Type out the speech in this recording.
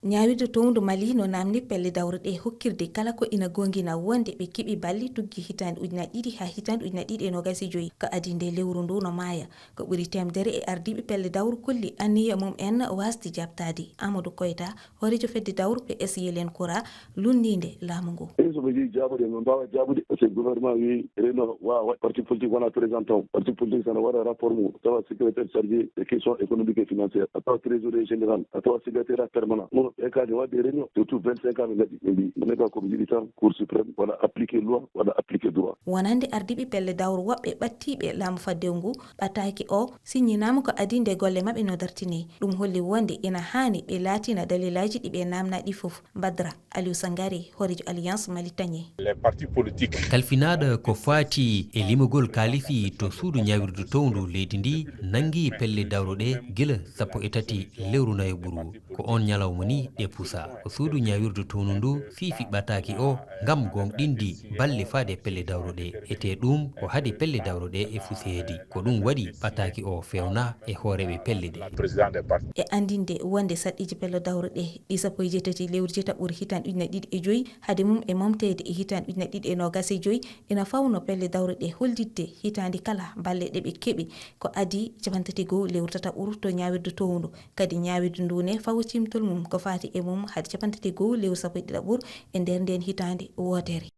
Ñaawirde towndu Mali no namni pelle dawruɗe hokkirde kala ko ina gongina wonde ɓe keɓi balli tuggi hitande ujuna ɗiɗi ha hitande ujuna ɗiɗi e nogasi joyi ko adi nde lewru ndu no maaya ko ɓuri temdere e ardiɓe pelle dawru kolli anniya mum en wasdi jabtade. Amadou Koyta horejo fedde dawru ɓe SYLN Kora lundinde laamu ngu. soɓe jii jabude no mbawa jabude parce que gouvernement wi reno wawa parti politique wona présentant parti politique sana waɗa rapport mum tawa secrétaire chargé des questions économiques et financières a tawa trésorier général a tawa secrétaire permanent mono e kadi wadde réunion surtout 25 ans ɓe gaɗi ɓe mbi minen ka koɓe jiiɗi tan cour suprême waɗa appliqué loi waɗa appliqué droit. Wonande ardiɓe pelle dawru woɓɓe ɓattiɓe laamu faddew ngu ɓataki o siñinama ko adi nde golle mabɓe no dartini ɗum holli wonde ina hani ɓe laatina dalilaji ɗiɓe namna ɗi foof. Badra Aliou Sangare horejo alliance Mali Tagné. Kalfinaɗo ko fati e limogol kalifi to suudu ñawirdu towndu leydi ndi nangi pelle dawruɗe gila 13 lewru nayo ɓuru ko on ñalawma ni ɗe pusa ko suudu ñawirdu towndu ndu fifi ɓataki o ngam gonɗindi balle faade pelle dawruɗe ete ɗum ko haadi pelle dawruɗe e fusedi ko ɗum waɗi ɓataki o fewna e hooreɓe pelle ɗe e andinde wonde saɗɗiji pelle dawruɗe ɗi 17 lewru jetaɓɓuri hitande ujuna ɗiɗi e joyi haade mum e momtede e hitande ujuna ɗiɗi e nogas e joyi ina fawno pelle dawruɗe hollidde hitande kala balle ɗe ɓe keɓi ko adi 31 lewru tataɓɓuru to ñawirdu towndu kadi ñawirdu ndu ne fawo cimtol mum ko fati e mum haade 31 lewru 12 e nder nden hitande wotere.